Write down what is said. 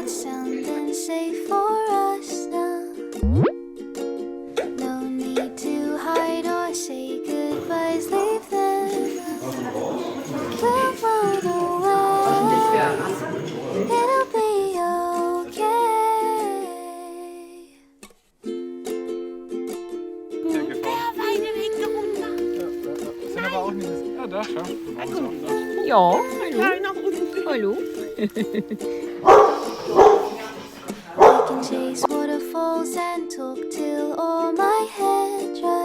it's sound and safe for us now. No need to hide or say goodbyes, leave them. We'll run away. It'll be okay. Sind aber auch nicht. Ja, da, schau. Ja, hallo. I can chase waterfalls and talk till all my hair dries.